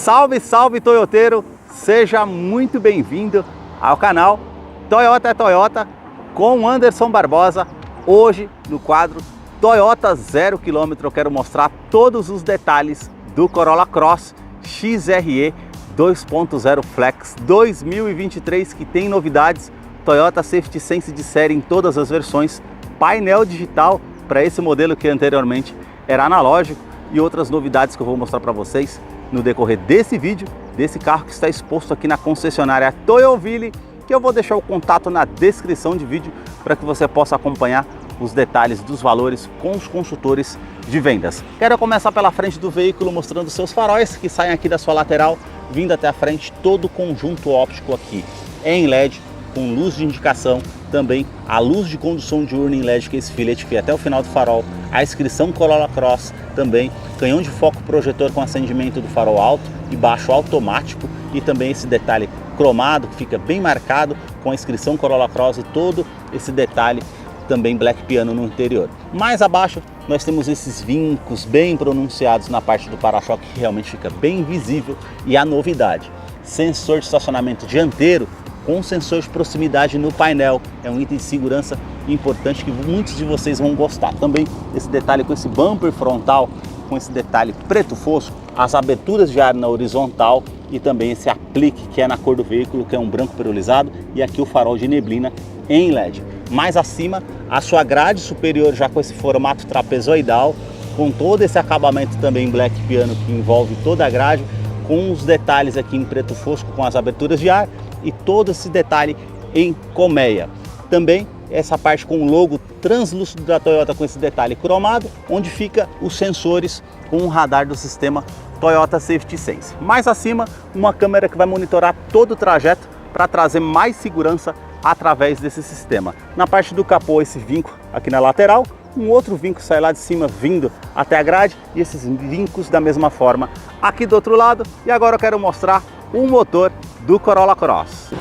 Salve, salve toyoteiro! Seja muito bem-vindo ao canal Toyota é Toyota com Anderson Barbosa. Hoje no quadro Toyota 0 km eu quero mostrar todos os detalhes do Corolla Cross XRE 2.0 Flex 2023, que tem novidades: Toyota Safety Sense de série em todas as versões, painel digital para esse modelo que anteriormente era analógico, e outras novidades que eu vou mostrar para vocês no decorrer desse vídeo, desse carro que está exposto aqui na concessionária Toyoville, que eu vou deixar o contato na descrição de vídeo para que você possa acompanhar os detalhes dos valores com os consultores de vendas. Quero começar pela frente do veículo mostrando seus faróis, que saem aqui da sua lateral, vindo até a frente, todo o conjunto óptico aqui em LED, com luz de indicação, também a luz de condução diurna em LED, que é esse filete que é até o final do farol, a inscrição Corolla Cross, também canhão de foco projetor com acendimento do farol alto e baixo automático, e também esse detalhe cromado que fica bem marcado com a inscrição Corolla Cross e todo esse detalhe também Black Piano no interior. Mais abaixo nós temos esses vincos bem pronunciados na parte do para-choque, que realmente fica bem visível, e a novidade: sensor de estacionamento dianteiro com sensor de proximidade no painel. É um item de segurança importante que muitos de vocês vão gostar. Também esse detalhe com esse bumper frontal, com esse detalhe preto fosco, as aberturas de ar na horizontal e também esse aplique que é na cor do veículo, que é um branco perolizado, e aqui o farol de neblina em LED. Mais acima, a sua grade superior já com esse formato trapezoidal, com todo esse acabamento também Black Piano que envolve toda a grade, com os detalhes aqui em preto fosco com as aberturas de ar e todo esse detalhe em colmeia. Também essa parte com o logo translúcido da Toyota com esse detalhe cromado, onde fica os sensores com o radar do sistema Toyota Safety Sense. Mais acima, uma câmera que vai monitorar todo o trajeto para trazer mais segurança através desse sistema. Na parte do capô, esse vinco aqui na lateral, um outro vinco sai lá de cima vindo até a grade, e esses vincos da mesma forma aqui do outro lado. E agora eu quero mostrar o motor do Corolla Cross.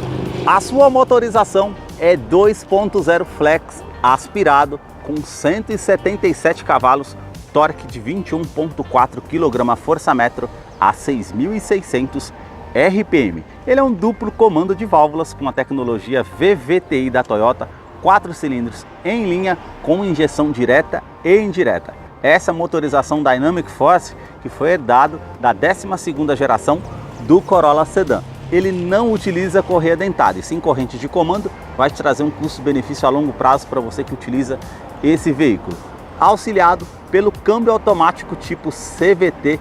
A sua motorização é 2.0 Flex aspirado com 177 cavalos, torque de 21.4 kgfm a 6.600 RPM. Ele é um duplo comando de válvulas com a tecnologia VVTi da Toyota, 4 cilindros em linha com injeção direta e indireta. Essa motorização Dynamic Force que foi herdado da 12ª geração do Corolla Sedan. Ele não utiliza correia dentada, e sim corrente de comando, vai te trazer um custo-benefício a longo prazo para você que utiliza esse veículo. Auxiliado pelo câmbio automático tipo CVT,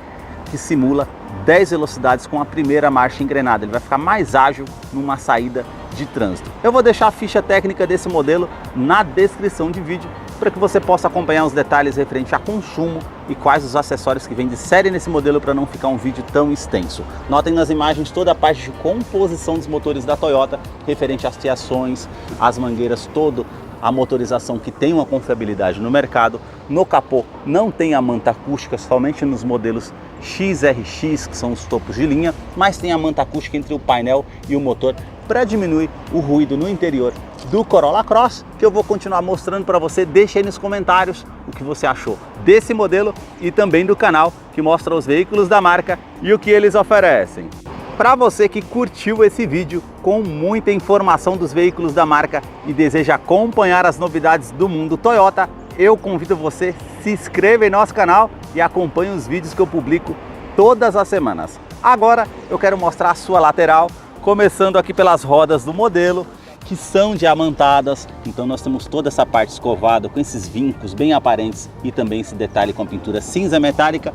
que simula 10 velocidades com a primeira marcha engrenada. Ele vai ficar mais ágil numa saída de trânsito. Eu vou deixar a ficha técnica desse modelo na descrição de vídeo para que você possa acompanhar os detalhes referente a consumo e quais os acessórios que vem de série nesse modelo, para não ficar um vídeo tão extenso. Notem nas imagens toda a parte de composição dos motores da Toyota, referente às fiações, às mangueiras, toda a motorização que tem uma confiabilidade no mercado. No capô não tem a manta acústica, somente nos modelos XRX, que são os topos de linha, mas tem a manta acústica entre o painel e o motor para diminuir o ruído no interior do Corolla Cross, que eu vou continuar mostrando para você. Deixa aí nos comentários o que você achou desse modelo e também do canal que mostra os veículos da marca e o que eles oferecem. Para você que curtiu esse vídeo com muita informação dos veículos da marca e deseja acompanhar as novidades do mundo Toyota, eu convido você, se inscreva em nosso canal e acompanhe os vídeos que eu publico todas as semanas. Agora eu quero mostrar a sua lateral, começando aqui pelas rodas do modelo, que são diamantadas. Então nós temos toda essa parte escovada com esses vincos bem aparentes e também esse detalhe com a pintura cinza metálica,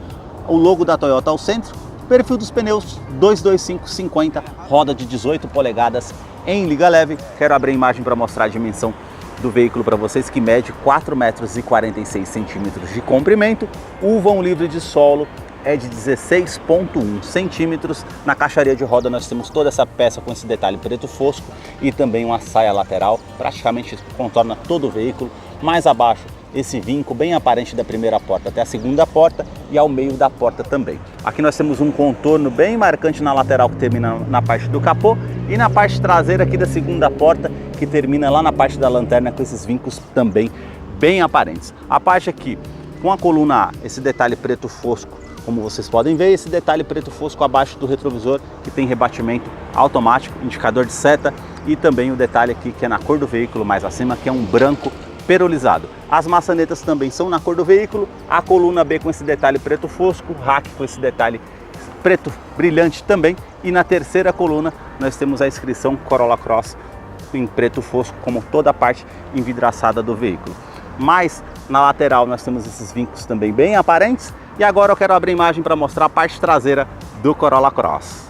o logo da Toyota ao centro. Perfil dos pneus 225/50, roda de 18 polegadas em liga leve. Quero abrir a imagem para mostrar a dimensão do veículo para vocês, que mede 4,46 m de comprimento. O vão livre de solo é de 16,1 centímetros. Na caixaria de roda nós temos toda essa peça com esse detalhe preto fosco e também uma saia lateral, praticamente contorna todo o veículo. Mais abaixo, esse vinco bem aparente da primeira porta até a segunda porta e ao meio da porta também. Aqui nós temos um contorno bem marcante na lateral, que termina na parte do capô, e na parte traseira aqui da segunda porta, que termina lá na parte da lanterna, com esses vincos também bem aparentes. A parte aqui com a coluna A, esse detalhe preto fosco como vocês podem ver, esse detalhe preto fosco abaixo do retrovisor, que tem rebatimento automático, indicador de seta, e também o detalhe aqui que é na cor do veículo mais acima, que é um branco perolizado. As maçanetas também são na cor do veículo, a coluna B com esse detalhe preto fosco, o rack com esse detalhe preto brilhante também, e na terceira coluna nós temos a inscrição Corolla Cross em preto fosco, como toda a parte envidraçada do veículo. Mas na lateral nós temos esses vincos também bem aparentes. E agora eu quero abrir a imagem para mostrar a parte traseira do Corolla Cross.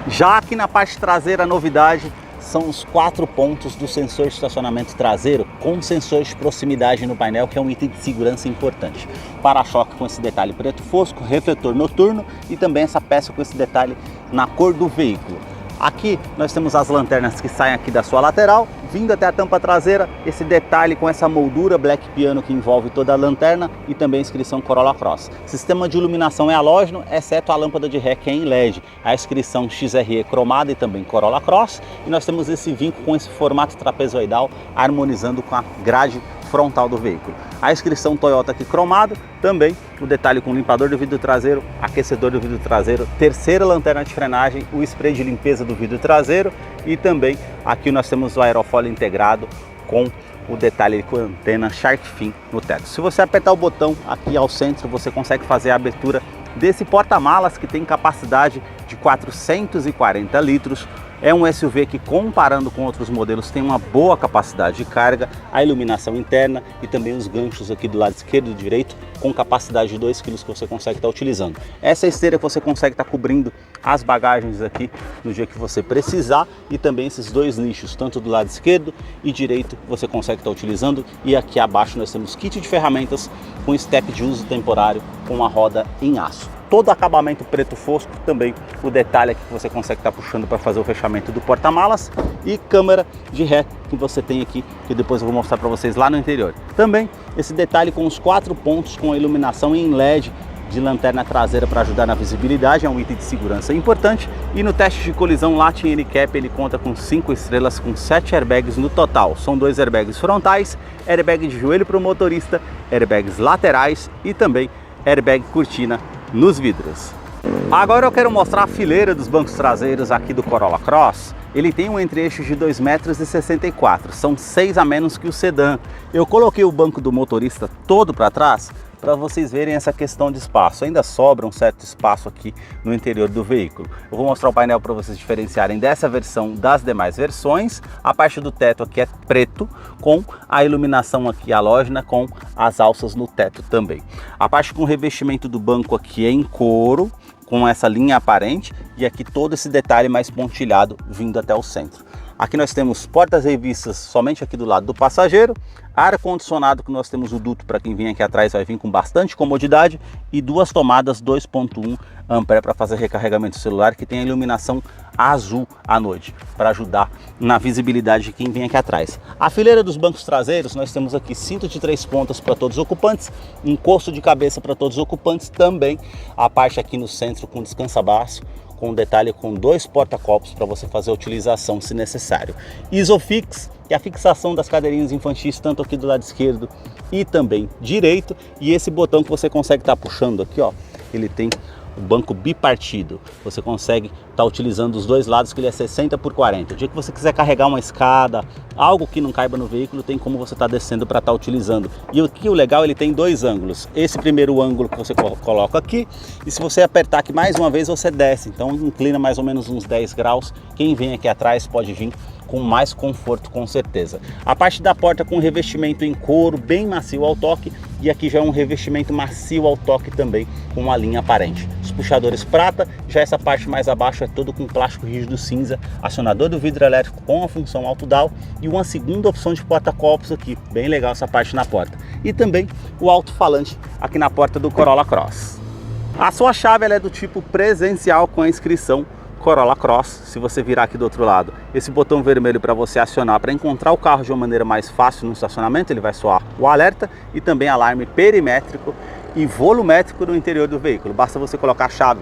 Já aqui na parte traseira, a novidade são os 4 pontos do sensor de estacionamento traseiro com sensor de proximidade no painel, que é um item de segurança importante. Para-choque com esse detalhe preto fosco, refletor noturno e também essa peça com esse detalhe na cor do veículo. Aqui nós temos as lanternas que saem aqui da sua lateral, vindo até a tampa traseira, esse detalhe com essa moldura Black Piano que envolve toda a lanterna e também a inscrição Corolla Cross. Sistema de iluminação é halógeno, exceto a lâmpada de ré que é em LED, a inscrição XRE cromada e também Corolla Cross, e nós temos esse vinco com esse formato trapezoidal harmonizando com a grade frontal do veículo. A inscrição Toyota aqui cromado, também o detalhe com limpador do vidro traseiro, aquecedor do vidro traseiro, terceira lanterna de frenagem, o spray de limpeza do vidro traseiro e também aqui nós temos o aerofólio integrado com o detalhe com a antena Shark Fin no teto. Se você apertar o botão aqui ao centro, você consegue fazer a abertura desse porta-malas que tem capacidade de 440 litros. É um SUV que, comparando com outros modelos, tem uma boa capacidade de carga, a iluminação interna e também os ganchos aqui do lado esquerdo e direito com capacidade de 2 kg que você consegue estar utilizando. Essa é a esteira que você consegue estar cobrindo as bagagens aqui no dia que você precisar, e também esses 2 nichos, tanto do lado esquerdo e direito, você consegue estar utilizando. E aqui abaixo nós temos kit de ferramentas com step de uso temporário com a roda em aço. Todo acabamento preto fosco, também o detalhe aqui que você consegue estar puxando para fazer o fechamento do porta-malas, e câmera de ré que você tem aqui, que depois eu vou mostrar para vocês lá no interior. Também esse detalhe com os 4 pontos com a iluminação em LED de lanterna traseira para ajudar na visibilidade, é um item de segurança importante. E no teste de colisão Latin NCAP ele conta com 5 estrelas com 7 airbags no total. São 2 airbags frontais, airbag de joelho para o motorista, airbags laterais e também airbag cortina nos vidros. Agora eu quero mostrar a fileira dos bancos traseiros aqui do Corolla Cross. Ele tem um entre-eixo de 2,64 m, são 6 a menos que o sedã. Eu coloquei o banco do motorista todo para trás para vocês verem essa questão de espaço. Ainda sobra um certo espaço aqui no interior do veículo. Eu vou mostrar o painel para vocês diferenciarem dessa versão das demais versões. A parte do teto aqui é preto, com a iluminação aqui halógena, com as alças no teto também. A parte com revestimento do banco aqui é em couro, com essa linha aparente, e aqui todo esse detalhe mais pontilhado vindo até o centro. Aqui nós temos portas revistas somente aqui do lado do passageiro, ar-condicionado que nós temos o duto para quem vem aqui atrás vai vir com bastante comodidade, e 2 tomadas 2.1 ampere para fazer recarregamento celular, que tem a iluminação azul à noite para ajudar na visibilidade de quem vem aqui atrás. A fileira dos bancos traseiros nós temos aqui cinto de 3 pontas para todos os ocupantes, encosto de cabeça para todos os ocupantes, também a parte aqui no centro com descansa-braço, com um detalhe com 2 porta-copos para você fazer a utilização se necessário. Isofix, que é a fixação das cadeirinhas infantis, tanto aqui do lado esquerdo e também direito. E esse botão que você consegue estar puxando aqui, ó, ele tem o banco bipartido. Você consegue estar utilizando os 2 lados, que ele é 60 por 40. O dia que você quiser carregar uma escada, algo que não caiba no veículo, tem como você estar descendo para estar utilizando. E aqui o legal, ele tem 2 ângulos. Esse primeiro ângulo que você coloca aqui, e se você apertar aqui mais uma vez, você desce. Então inclina mais ou menos uns 10 graus. Quem vem aqui atrás pode vir com mais conforto, com certeza. A parte da porta com revestimento em couro, bem macio ao toque, e aqui já é um revestimento macio ao toque também, com uma linha aparente. Os puxadores prata, já essa parte mais abaixo é todo com plástico rígido cinza, acionador do vidro elétrico com a função auto-down, e uma segunda opção de porta-copos aqui, bem legal essa parte na porta. E também o alto-falante aqui na porta do Corolla Cross. A sua chave ela é do tipo presencial com a inscrição Corolla Cross. Se você virar aqui do outro lado, esse botão vermelho para você acionar para encontrar o carro de uma maneira mais fácil no estacionamento, ele vai soar o alerta, e também alarme perimétrico e volumétrico no interior do veículo. Basta você colocar a chave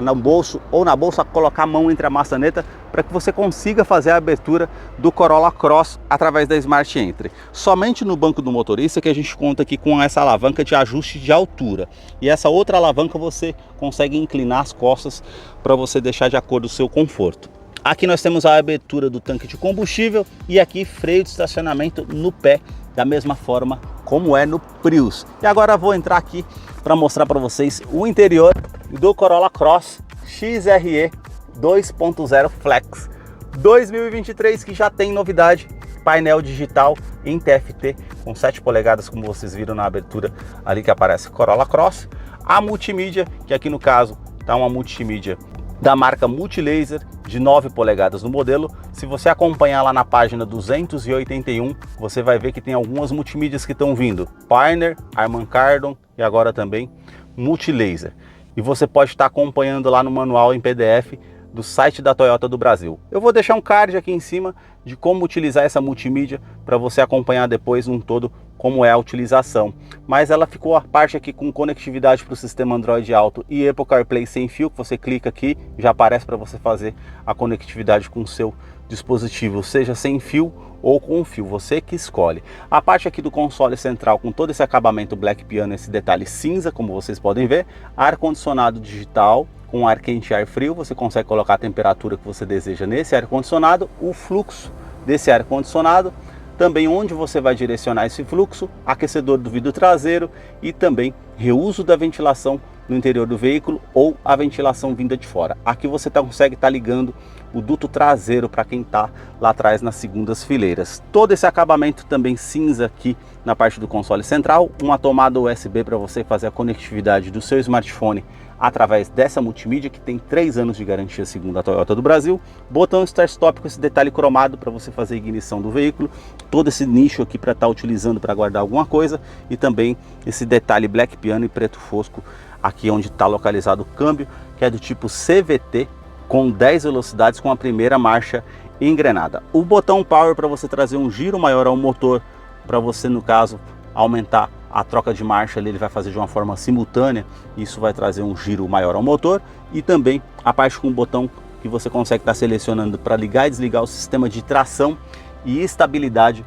no bolso ou na bolsa, colocar a mão entre a maçaneta para que você consiga fazer a abertura do Corolla Cross através da Smart Entry. Somente no banco do motorista que a gente conta aqui com essa alavanca de ajuste de altura. E essa outra alavanca você consegue inclinar as costas para você deixar de acordo com o seu conforto. Aqui nós temos a abertura do tanque de combustível e aqui freio de estacionamento no pé, da mesma forma como é no Prius. E agora eu vou entrar aqui para mostrar para vocês o interior do Corolla Cross XRE 2.0 Flex 2023, que já tem novidade, painel digital em TFT com 7 polegadas, como vocês viram na abertura ali que aparece Corolla Cross. A multimídia, que aqui no caso está uma multimídia da marca Multilaser de 9 polegadas no modelo. Se você acompanhar lá na página 281, você vai ver que tem algumas multimídias que estão vindo: Pioneer, Harman Kardon e agora também Multilaser. E você pode estar acompanhando lá no manual em PDF do site da Toyota do Brasil. Eu vou deixar um card aqui em cima de como utilizar essa multimídia para você acompanhar depois um todo como é a utilização. Mas ela ficou a parte aqui com conectividade para o sistema Android Auto e Apple CarPlay sem fio, que você clica aqui, já aparece para você fazer a conectividade com o seu dispositivo, seja sem fio ou com fio, você que escolhe. A parte aqui do console central com todo esse acabamento Black Piano, esse detalhe cinza, como vocês podem ver, ar-condicionado digital, com ar quente e ar frio, você consegue colocar a temperatura que você deseja nesse ar-condicionado, o fluxo desse ar-condicionado, também onde você vai direcionar esse fluxo, aquecedor do vidro traseiro e também reuso da ventilação no interior do veículo ou a ventilação vinda de fora. Aqui você consegue estar ligando o duto traseiro para quem está lá atrás nas segundas fileiras. Todo esse acabamento também cinza aqui na parte do console central, uma tomada USB para você fazer a conectividade do seu smartphone através dessa multimídia que tem 3 anos de garantia segundo a Toyota do Brasil, botão start-stop com esse detalhe cromado para você fazer a ignição do veículo, todo esse nicho aqui para estar utilizando para guardar alguma coisa e também esse detalhe Black Piano e preto fosco aqui onde está localizado o câmbio, que é do tipo CVT com 10 velocidades com a primeira marcha engrenada. O botão Power para você trazer um giro maior ao motor, para você no caso aumentar a troca de marcha ali, ele vai fazer de uma forma simultânea, isso vai trazer um giro maior ao motor, e também a parte com o botão que você consegue estar selecionando para ligar e desligar o sistema de tração e estabilidade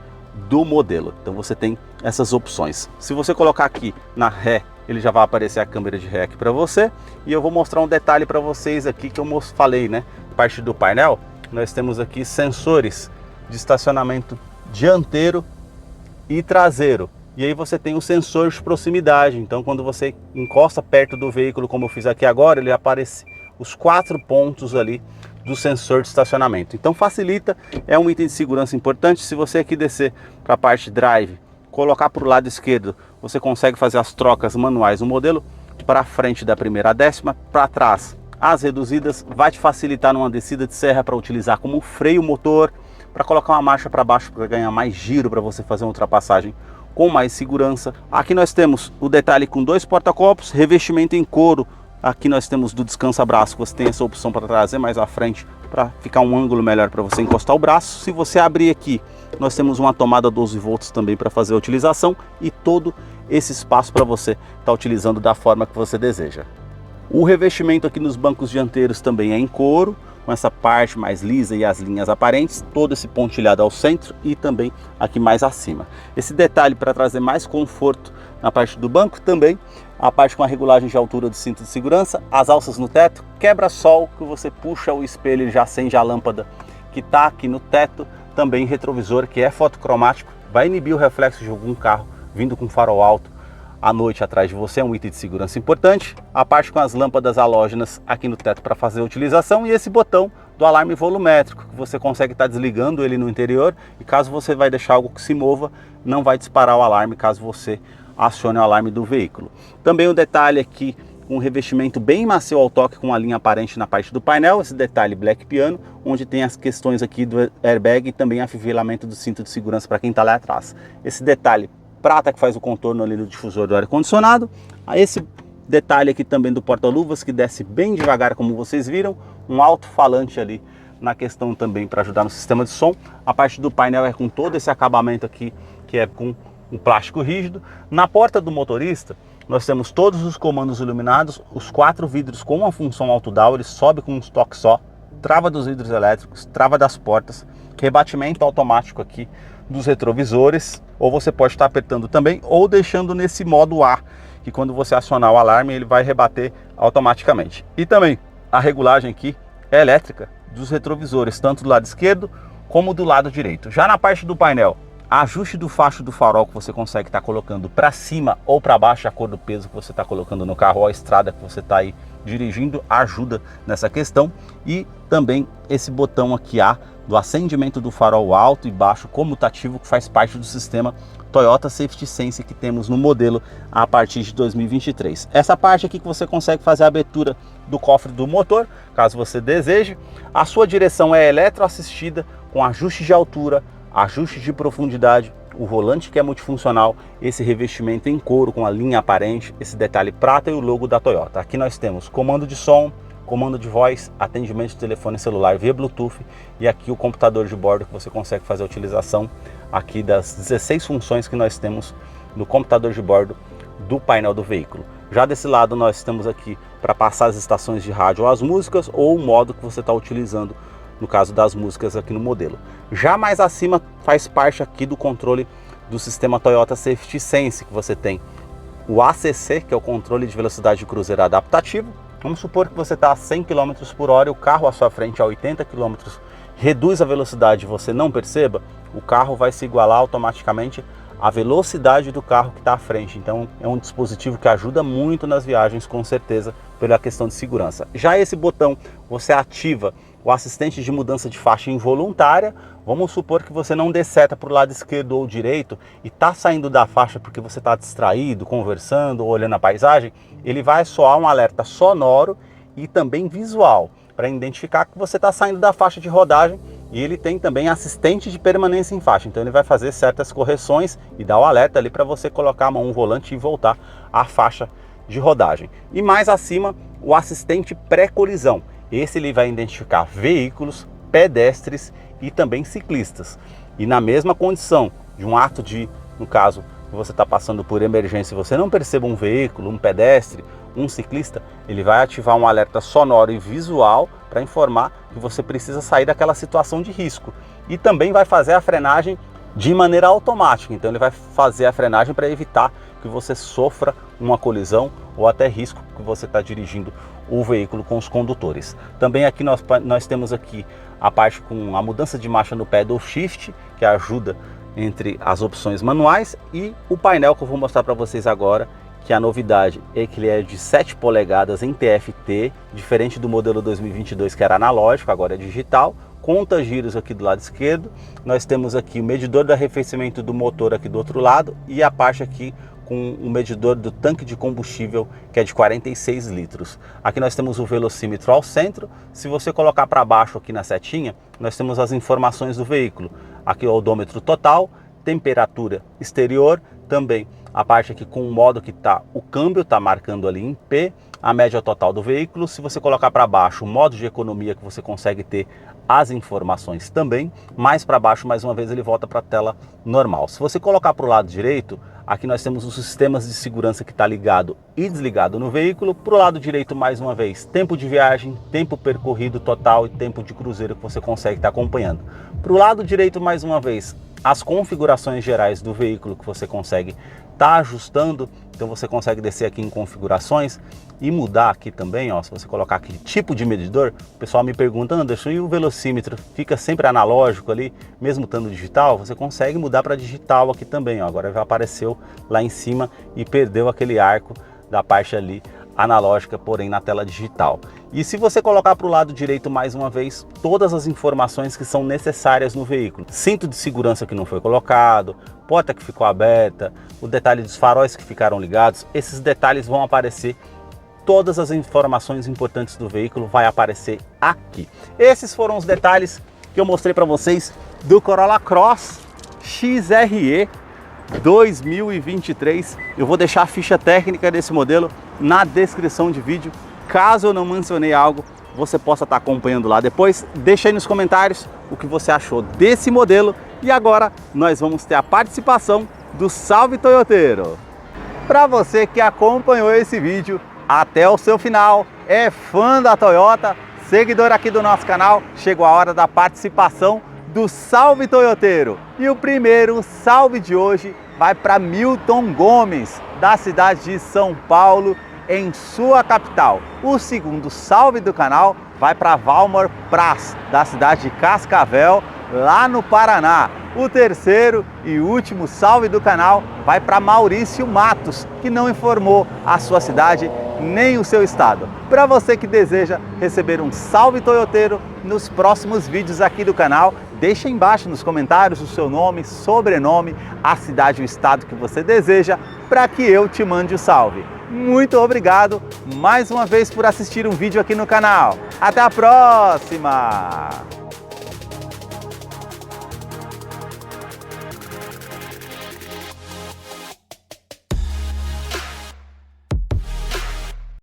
do modelo. Então você tem essas opções. Se você colocar aqui na ré, ele já vai aparecer a câmera de ré aqui para você, e eu vou mostrar um detalhe para vocês aqui que eu falei, né? Parte do painel, nós temos aqui sensores de estacionamento dianteiro e traseiro. E aí você tem o sensor de proximidade, então quando você encosta perto do veículo, como eu fiz aqui agora, ele aparece os 4 pontos ali do sensor de estacionamento. Então facilita, é um item de segurança importante. Se você aqui descer para a parte drive, colocar para o lado esquerdo, você consegue fazer as trocas manuais do modelo, para frente da primeira à 10ª, para trás as reduzidas, vai te facilitar numa descida de serra para utilizar como freio motor, para colocar uma marcha para baixo para ganhar mais giro, para você fazer uma ultrapassagem com mais segurança. Aqui nós temos o detalhe com 2 porta-copos, revestimento em couro. Aqui nós temos do descansa-braço, você tem essa opção para trazer mais à frente para ficar um ângulo melhor para você encostar o braço. Se você abrir aqui, nós temos uma tomada 12 volts também para fazer a utilização e todo esse espaço para você estar utilizando da forma que você deseja. O revestimento aqui nos bancos dianteiros também é em couro, com essa parte mais lisa e as linhas aparentes, todo esse pontilhado ao centro e também aqui mais acima. Esse detalhe para trazer mais conforto na parte do banco, também a parte com a regulagem de altura do cinto de segurança, as alças no teto, quebra-sol que você puxa o espelho e já acende a lâmpada que está aqui no teto, também retrovisor que é fotocromático, vai inibir o reflexo de algum carro vindo com farol alto à noite atrás de você, é um item de segurança importante. A parte com as lâmpadas halógenas aqui no teto para fazer a utilização e esse botão do alarme volumétrico, que você consegue estar desligando ele no interior e caso você vai deixar algo que se mova, não vai disparar o alarme caso você acione o alarme do veículo. Também um detalhe aqui, um revestimento bem macio ao toque com a linha aparente na parte do painel, esse detalhe Black Piano, onde tem as questões aqui do airbag e também afivelamento do cinto de segurança para quem está lá atrás. Esse detalhe prata que faz o contorno ali do difusor do ar-condicionado, esse detalhe aqui também do porta-luvas que desce bem devagar como vocês viram, um alto-falante ali na questão também para ajudar no sistema de som. A parte do painel é com todo esse acabamento aqui que é com um plástico rígido. Na porta do motorista nós temos todos os comandos iluminados, os 4 vidros com a função auto-down, ele sobe com um toque só, trava dos vidros elétricos, trava das portas, rebatimento automático aqui dos retrovisores, ou você pode estar apertando também, ou deixando nesse modo A, que quando você acionar o alarme, ele vai rebater automaticamente. E também a regulagem aqui é elétrica dos retrovisores, tanto do lado esquerdo como do lado direito. Já na parte do painel, ajuste do facho do farol que você consegue estar colocando para cima ou para baixo, de acordo com o peso que você está colocando no carro ou a estrada que você está aí dirigindo, ajuda nessa questão. E também esse botão aqui A do acendimento do farol alto e baixo comutativo, que faz parte do sistema Toyota Safety Sense que temos no modelo a partir de 2023. Essa parte aqui que você consegue fazer a abertura do cofre do motor, caso você deseje. A sua direção é eletroassistida com ajuste de altura, ajuste de profundidade, o volante que é multifuncional, esse revestimento em couro com a linha aparente, esse detalhe prata e o logo da Toyota. Aqui nós temos comando de som, comando de voz, atendimento de telefone celular via Bluetooth e aqui o computador de bordo que você consegue fazer a utilização aqui das 16 funções que nós temos no computador de bordo do painel do veículo. Já desse lado nós temos aqui para passar as estações de rádio ou as músicas ou o modo que você está utilizando no caso das músicas aqui no modelo. Já mais acima faz parte aqui do controle do sistema Toyota Safety Sense, que você tem o ACC, que é o controle de velocidade de cruzeiro adaptativo. Vamos supor que você está a 100 km por hora e o carro à sua frente a 80 km reduz a velocidade e você não perceba, o carro vai se igualar automaticamente à velocidade do carro que está à frente. Então é um dispositivo que ajuda muito nas viagens, com certeza, pela questão de segurança. Já esse botão, você ativa o assistente de mudança de faixa involuntária. Vamos supor que você não dê seta para o lado esquerdo ou direito e está saindo da faixa porque você está distraído, conversando ou olhando a paisagem, ele vai soar um alerta sonoro e também visual para identificar que você está saindo da faixa de rodagem. E ele tem também assistente de permanência em faixa, então ele vai fazer certas correções e dar o alerta ali para você colocar a mão no volante e voltar à faixa de rodagem. E mais acima, o assistente pré-colisão. Esse ele vai identificar veículos, pedestres e também ciclistas. E na mesma condição de um ato de, no caso, você está passando por emergência e você não perceba um veículo, um pedestre, um ciclista, ele vai ativar um alerta sonoro e visual para informar que você precisa sair daquela situação de risco. E também vai fazer a frenagem de maneira automática. Então ele vai fazer a frenagem para evitar que você sofra uma colisão ou até risco que você está dirigindo o veículo com os condutores. Também aqui nós temos aqui a parte com a mudança de marcha no pedal shift, que ajuda entre as opções manuais, e o painel que eu vou mostrar para vocês agora, que a novidade é que ele é de 7 polegadas em TFT, diferente do modelo 2022 que era analógico, agora é digital. Conta giros aqui do lado esquerdo, nós temos aqui o medidor de arrefecimento do motor aqui do outro lado e a parte aqui com o medidor do tanque de combustível, que é de 46 litros. Aqui nós temos o velocímetro ao centro. Se você colocar para baixo aqui na setinha, nós temos as informações do veículo. Aqui o odômetro total, temperatura exterior, também a parte aqui com o modo que está o câmbio, está marcando ali em P, a média total do veículo. Se você colocar para baixo o modo de economia, que você consegue ter as informações também. Mais para baixo, mais uma vez, ele volta para a tela normal. Se você colocar para o lado direito, aqui nós temos os sistemas de segurança que está ligado e desligado no veículo. Para o lado direito, mais uma vez, tempo de viagem, tempo percorrido total e tempo de cruzeiro que você consegue estar acompanhando. Para o lado direito, mais uma vez, as configurações gerais do veículo que você consegue estar ajustando. Então você consegue descer aqui em configurações e mudar aqui também, ó, se você colocar aqui tipo de medidor. O pessoal me pergunta: Anderson, e o velocímetro fica sempre analógico ali, mesmo estando digital? Você consegue mudar para digital aqui também, ó. Agora já apareceu lá em cima e perdeu aquele arco da parte ali analógica, porém na tela digital. E se você colocar para o lado direito mais uma vez, todas as informações que são necessárias no veículo. Cinto de segurança que não foi colocado, porta que ficou aberta, o detalhe dos faróis que ficaram ligados, esses detalhes vão aparecer. Todas as informações importantes do veículo vai aparecer aqui. Esses foram os detalhes que eu mostrei para vocês do Corolla Cross XRE 2023. Eu vou deixar a ficha técnica desse modelo na descrição de vídeo. Caso eu não mencionei algo, você possa estar acompanhando lá depois. Deixa aí nos comentários o que você achou desse modelo. E agora nós vamos ter a participação do Salve Toyoteiro. Para você que acompanhou esse vídeo até o seu final, é fã da Toyota, seguidor aqui do nosso canal, chegou a hora da participação do Salve Toyoteiro. E o primeiro salve de hoje vai para Milton Gomes, da cidade de São Paulo, em sua capital. O segundo salve do canal vai para Valmor Praz, da cidade de Cascavel, lá no Paraná. O terceiro e último salve do canal vai para Maurício Matos, que não informou a sua cidade nem o seu estado. Para você que deseja receber um salve toyoteiro nos próximos vídeos aqui do canal, deixa embaixo nos comentários o seu nome, sobrenome, a cidade e o estado que você deseja, para que eu te mande o salve. Muito obrigado mais uma vez por assistir um vídeo aqui no canal. Até a próxima!